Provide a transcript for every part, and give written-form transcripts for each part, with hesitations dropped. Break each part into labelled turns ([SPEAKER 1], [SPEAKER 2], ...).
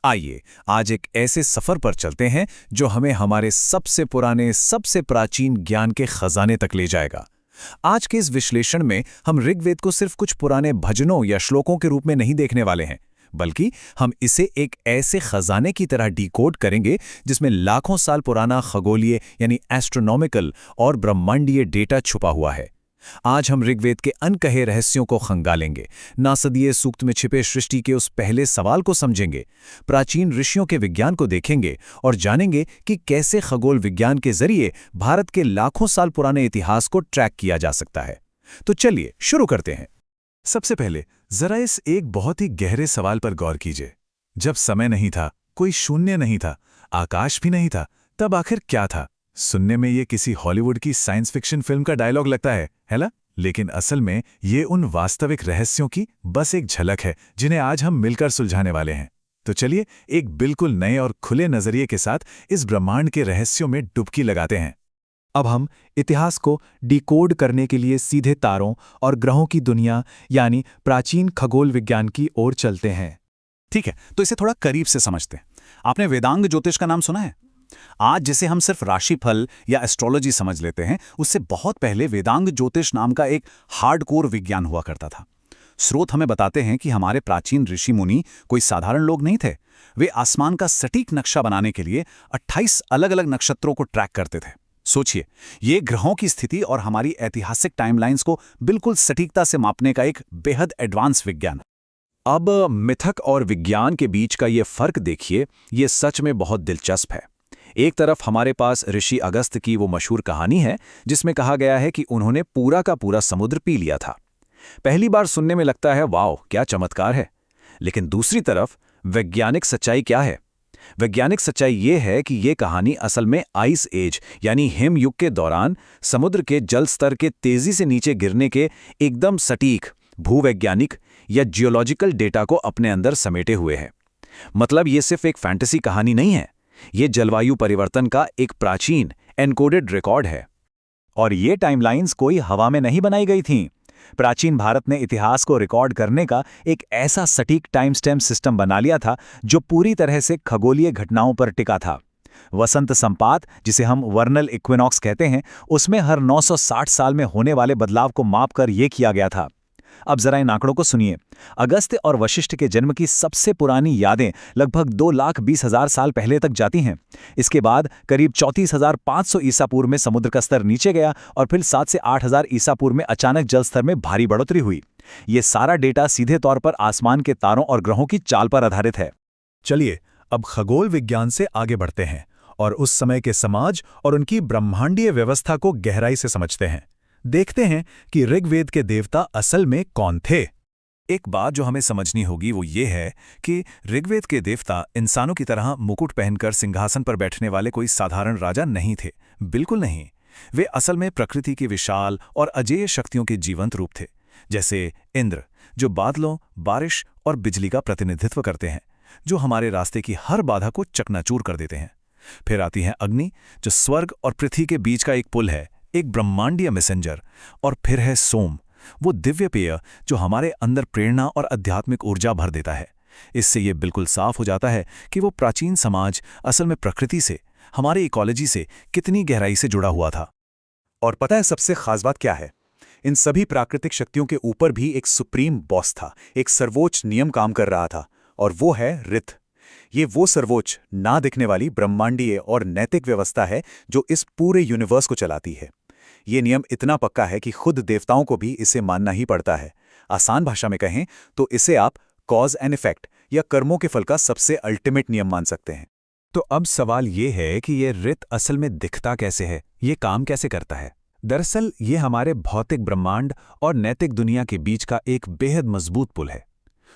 [SPEAKER 1] आइए आज एक ऐसे सफर पर चलते हैं जो हमें हमारे सबसे पुराने, सबसे प्राचीन ज्ञान के खजाने तक ले जाएगा। आज के इस विश्लेषण में हम ऋग्वेद को सिर्फ कुछ पुराने भजनों या श्लोकों के रूप में नहीं देखने वाले हैं, बल्कि हम इसे एक ऐसे खजाने की तरह डिकोड करेंगे जिसमें लाखों साल पुराना खगोलीय यानी एस्ट्रोनॉमिकल और ब्रह्मांडीय डेटा छुपा हुआ है। आज हम ऋग्वेद के अनकहे रहस्यों को खंगालेंगे, नासदीय सूक्त में छिपे सृष्टि के उस पहले सवाल को समझेंगे, प्राचीन ऋषियों के विज्ञान को देखेंगे और जानेंगे कि कैसे खगोल विज्ञान के जरिए भारत के लाखों साल पुराने इतिहास को ट्रैक किया जा सकता है। तो चलिए शुरू करते हैं। सबसे पहले जरा इस एक बहुत ही गहरे सवाल पर गौर कीजिए। जब समय नहीं था, कोई शून्य नहीं था, आकाश भी नहीं था, तब आखिर क्या था? सुनने में ये किसी हॉलीवुड की साइंस फिक्शन फिल्म का डायलॉग लगता है ना? लेकिन असल में ये उन वास्तविक रहस्यों की बस एक झलक है जिन्हें आज हम मिलकर सुलझाने वाले हैं। तो चलिए एक बिल्कुल नए और खुले नजरिए के साथ इस ब्रह्मांड के रहस्यों में डुबकी लगाते हैं।
[SPEAKER 2] अब हम इतिहास को डिकोड करने के लिए सीधे तारों और ग्रहों की दुनिया यानी प्राचीन खगोल विज्ञान की ओर चलते हैं।
[SPEAKER 1] ठीक है, तो इसे थोड़ा करीब से समझते हैं। आपने वेदांग ज्योतिष का नाम सुना है? आज जिसे हम सिर्फ राशिफल या एस्ट्रोलॉजी समझ लेते हैं, उससे बहुत पहले वेदांग ज्योतिष नाम का एक हार्डकोर विज्ञान हुआ करता था। स्रोत हमें बताते हैं कि हमारे प्राचीन ऋषि मुनि कोई साधारण लोग नहीं थे। वे आसमान का सटीक नक्शा बनाने के लिए 28 अलग अलग नक्षत्रों को ट्रैक करते थे। सोचिए, ये ग्रहों की स्थिति और हमारी ऐतिहासिक टाइमलाइंस को बिल्कुल सटीकता से मापने का एक बेहद एडवांस विज्ञान। अब मिथक और विज्ञान के बीच का ये फर्क देखिए, ये सच में बहुत दिलचस्प है। एक तरफ हमारे पास ऋषि अगस्त्य की वो मशहूर कहानी है जिसमें कहा गया है कि उन्होंने पूरा का पूरा समुद्र पी लिया था। पहली बार सुनने में लगता है वाओ क्या चमत्कार है, लेकिन दूसरी तरफ वैज्ञानिक सच्चाई क्या है? वैज्ञानिक सच्चाई ये है कि ये कहानी असल में आइस एज यानी हिम युग के दौरान समुद्र के जल स्तर के तेजी से नीचे गिरने के एकदम सटीक भूवैज्ञानिक या जियोलॉजिकल डेटा को अपने अंदर समेटे हुए है। मतलब ये सिर्फ एक फैंटेसी कहानी नहीं है, ये जलवायु परिवर्तन का एक प्राचीन एनकोडेड रिकॉर्ड है। और ये टाइमलाइंस कोई हवा में नहीं बनाई गई थीं। प्राचीन भारत ने इतिहास को रिकॉर्ड करने का एक ऐसा सटीक टाइम स्टैम्प सिस्टम बना लिया था जो पूरी तरह से खगोलीय घटनाओं पर टिका था। वसंत संपात, जिसे हम वर्नल इक्विनॉक्स कहते हैं, उसमें हर 960 साल में होने वाले बदलाव को मापकर यह किया गया था। अब जरा इन आंकड़ों को सुनिए। अगस्त्य और वशिष्ठ के जन्म की सबसे पुरानी यादें लगभग 2,20,000 साल पहले तक जाती हैं। इसके बाद करीब 34,500 ईसा पूर्व में समुद्र का स्तर नीचे गया और फिर 7 से 8,000 ईसा पूर्व में अचानक जल स्तर में भारी बढ़ोतरी हुई। ये सारा डेटा सीधे तौर पर आसमान के तारों और ग्रहों की चाल पर आधारित है।
[SPEAKER 2] चलिए अब खगोल विज्ञान से आगे बढ़ते हैं और उस समय के समाज और उनकी ब्रह्मांडीय व्यवस्था को गहराई से समझते हैं। देखते हैं कि ऋग्वेद के देवता असल में कौन थे।
[SPEAKER 1] एक बात जो हमें समझनी होगी वो ये है कि ऋग्वेद के देवता इंसानों की तरह मुकुट पहनकर सिंहासन पर बैठने वाले कोई साधारण राजा नहीं थे। बिल्कुल नहीं। वे असल में प्रकृति की विशाल और अजेय शक्तियों के जीवंत रूप थे। जैसे इंद्र, जो बादलों, बारिश और बिजली का प्रतिनिधित्व करते हैं, जो हमारे रास्ते की हर बाधा को चकनाचूर कर देते हैं। फिर आती है अग्नि, जो स्वर्ग और पृथ्वी के बीच का एक पुल है, एक ब्रह्मांडीय मैसेंजर। और फिर है सोम, वो दिव्य पेय जो हमारे अंदर प्रेरणा और आध्यात्मिक ऊर्जा भर देता है। इससे ये बिल्कुल साफ हो जाता है कि वो प्राचीन समाज असल में प्रकृति से, हमारे इकोलॉजी से कितनी गहराई से जुड़ा हुआ था।
[SPEAKER 2] और पता है सबसे खास बात क्या है? इन सभी प्राकृतिक शक्तियों के ऊपर भी एक सुप्रीम बॉस था, एक सर्वोच्च नियम काम कर रहा था, और वो है ऋत। ये वो सर्वोच्च ना दिखने वाली ब्रह्मांडीय और नैतिक व्यवस्था है जो इस पूरे यूनिवर्स को चलाती है। ये नियम इतना पक्का है कि खुद देवताओं को भी इसे मानना ही पड़ता है। आसान भाषा में कहें तो इसे आप कॉज एंड इफेक्ट या कर्मों के फल का सबसे अल्टीमेट नियम मान सकते हैं।
[SPEAKER 1] तो अब सवाल ये है कि ये ऋत असल में दिखता कैसे है, ये काम कैसे करता है? दरअसल ये हमारे भौतिक ब्रह्मांड और नैतिक दुनिया के बीच का एक बेहद मजबूत पुल है।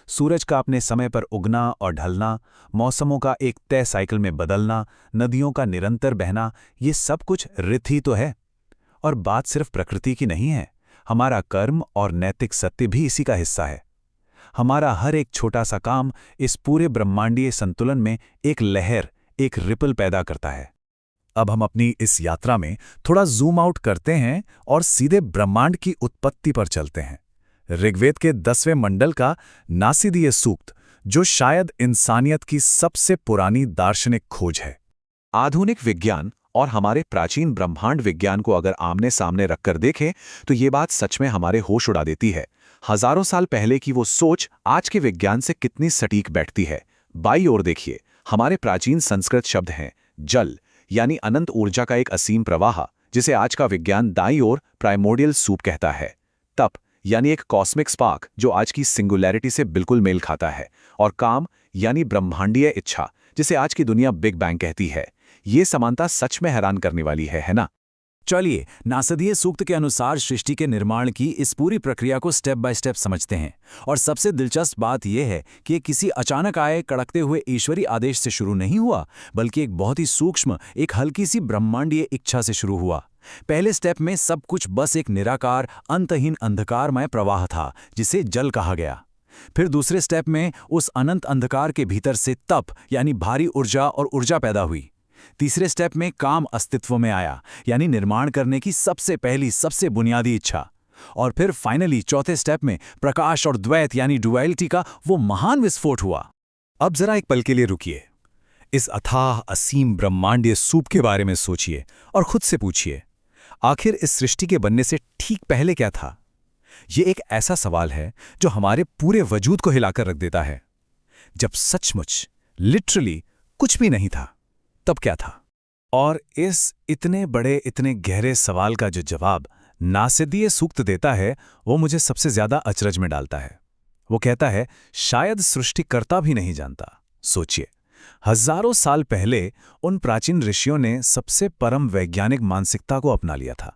[SPEAKER 1] सूरज का अपने समय पर उगना और ढलना, मौसमों का एक तय साइकिल में बदलना, नदियों का निरंतर बहना, ये सब कुछ ऋत ही तो है। और बात सिर्फ प्रकृति की नहीं है, हमारा कर्म और नैतिक सत्य भी इसी का हिस्सा है। हमारा हर एक छोटा सा काम इस पूरे ब्रह्मांडीय संतुलन में एक लहर, एक रिपल पैदा करता है। अब हम अपनी इस यात्रा में थोड़ा जूम आउट करते हैं और सीधे ब्रह्मांड की उत्पत्ति पर चलते हैं। ऋग्वेद के 10वें मंडल का नासदीय सूक्त,
[SPEAKER 2] जो शायद इंसानियत की सबसे पुरानी दार्शनिक खोज है।
[SPEAKER 3] आधुनिक विज्ञान और हमारे प्राचीन ब्रह्मांड विज्ञान को अगर आमने सामने रखकर देखें तो ये बात सच में हमारे होश उड़ा देती है। हजारों साल पहले की वो सोच आज के विज्ञान से कितनी सटीक बैठती है। बाईं ओर देखिए, हमारे प्राचीन संस्कृत शब्द हैं जल, यानी अनंत ऊर्जा का एक असीम प्रवाह, जिसे आज का विज्ञान दाईं ओर प्राइमोर्डियल सूप कहता है। तप, यानी एक कॉस्मिक स्पार्क जो आज की सिंगुलैरिटी से बिल्कुल मेल खाता है। और काम, यानी ब्रह्मांडीय इच्छा, जिसे आज की दुनिया बिग बैंग कहती है। ये समानता सच में हैरान करने वाली है ना?
[SPEAKER 1] चलिए, नासदीय सूक्त के अनुसार सृष्टि के निर्माण की इस पूरी प्रक्रिया को स्टेप बाय स्टेप समझते हैं। और सबसे दिलचस्प बात यह है कि ये किसी अचानक आए कड़कते हुए ईश्वरीय आदेश से शुरू नहीं हुआ, बल्कि एक बहुत ही सूक्ष्म, एक हल्की सी ब्रह्मांडीय इच्छा से शुरू हुआ। पहले स्टेप में सब कुछ बस एक निराकार, अंतहीन अंधकारमय प्रवाह था, जिसे जल कहा गया। फिर दूसरे स्टेप में उस अनंत अंधकार के भीतर से तप, यानी भारी ऊर्जा और ऊर्जा पैदा हुई। तीसरे स्टेप में काम अस्तित्व में आया, यानी निर्माण करने की सबसे पहली, सबसे बुनियादी इच्छा। और फिर फाइनली चौथे स्टेप में प्रकाश और द्वैत, यानी डुअलिटी का वो महान विस्फोट हुआ।
[SPEAKER 2] अब जरा एक पल के लिए रुकिए। इस अथाह असीम ब्रह्मांडीय सूप के बारे में सोचिए और खुद से पूछिए, आखिर इस सृष्टि के बनने से ठीक पहले क्या था? ये एक ऐसा सवाल है जो हमारे पूरे वजूद को हिलाकर रख देता है। जब सचमुच, लिटरली कुछ भी नहीं था, तब क्या था? और इस इतने बड़े, इतने गहरे सवाल का जो जवाब नासदीय सूक्त देता है, वो मुझे सबसे ज्यादा अचरज में डालता है। वो कहता है, शायद सृष्टिकर्ता भी नहीं जानता। सोचिए, हजारों साल पहले उन प्राचीन ऋषियों ने सबसे परम वैज्ञानिक मानसिकता को अपना लिया था।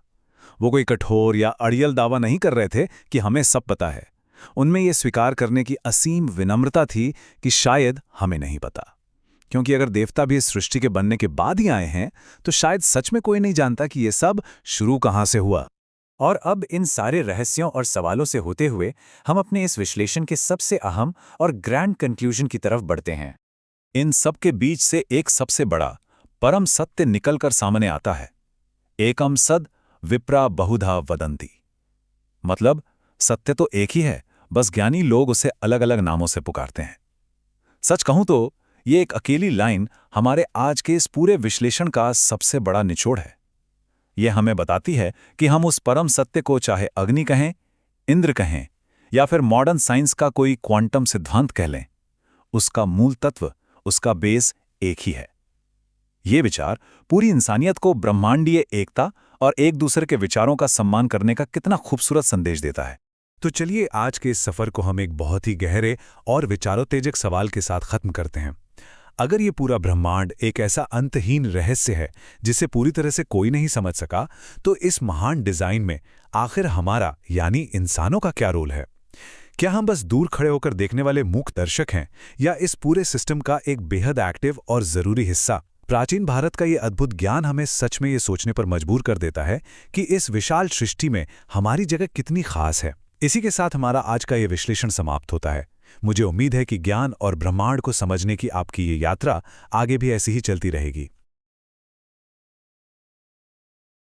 [SPEAKER 2] वो कोई कठोर या अड़ियल दावा नहीं कर रहे थे कि हमें सब पता है। उनमें ये स्वीकार करने की असीम विनम्रता थी कि शायद हमें नहीं पता। क्योंकि अगर देवता भी इस सृष्टि के बनने के बाद ही आए हैं, तो शायद सच में कोई नहीं जानता कि ये सब शुरू कहाँ से हुआ। और अब इन सारे रहस्यों और सवालों से होते हुए हम अपने इस विश्लेषण के सबसे अहम और ग्रैंड कंक्लूजन की तरफ बढ़ते हैं। इन सब के बीच से एक सबसे बड़ा परम सत्य निकलकर सामने आता है। एकम सद विप्रा बहुधा वदंती। मतलब सत्य तो एक ही है, बस ज्ञानी लोग उसे अलग अलग नामों से पुकारते हैं। सच कहूं तो ये एक अकेली लाइन हमारे आज के इस पूरे विश्लेषण का सबसे बड़ा निचोड़ है। ये हमें बताती है कि हम उस परम सत्य को चाहे अग्नि कहें, इंद्र कहें, या फिर मॉडर्न साइंस का कोई क्वांटम सिद्धांत कह लें, उसका मूल तत्व, उसका बेस एक ही है। ये विचार पूरी इंसानियत को ब्रह्मांडीय एकता और एक दूसरे के विचारों का सम्मान करने का कितना खूबसूरत संदेश देता है। तो चलिए आज के इस सफर को हम एक बहुत ही गहरे और विचारोत्तेजक सवाल के साथ खत्म करते हैं। अगर ये पूरा ब्रह्मांड एक ऐसा अंतहीन रहस्य है जिसे पूरी तरह से कोई नहीं समझ सका, तो इस महान डिजाइन में आखिर हमारा, यानी इंसानों का क्या रोल है? क्या हम बस दूर खड़े होकर देखने वाले मूक दर्शक हैं, या इस पूरे सिस्टम का एक बेहद एक्टिव और जरूरी हिस्सा? प्राचीन भारत का ये अद्भुत ज्ञान हमें सच में ये सोचने पर मजबूर कर देता है कि इस विशाल सृष्टि में हमारी जगह कितनी खास है। इसी के साथ हमारा आज का ये विश्लेषण समाप्त होता है। मुझे उम्मीद है कि ज्ञान और ब्रह्मांड को समझने की आपकी ये यात्रा आगे भी ऐसी ही चलती रहेगी।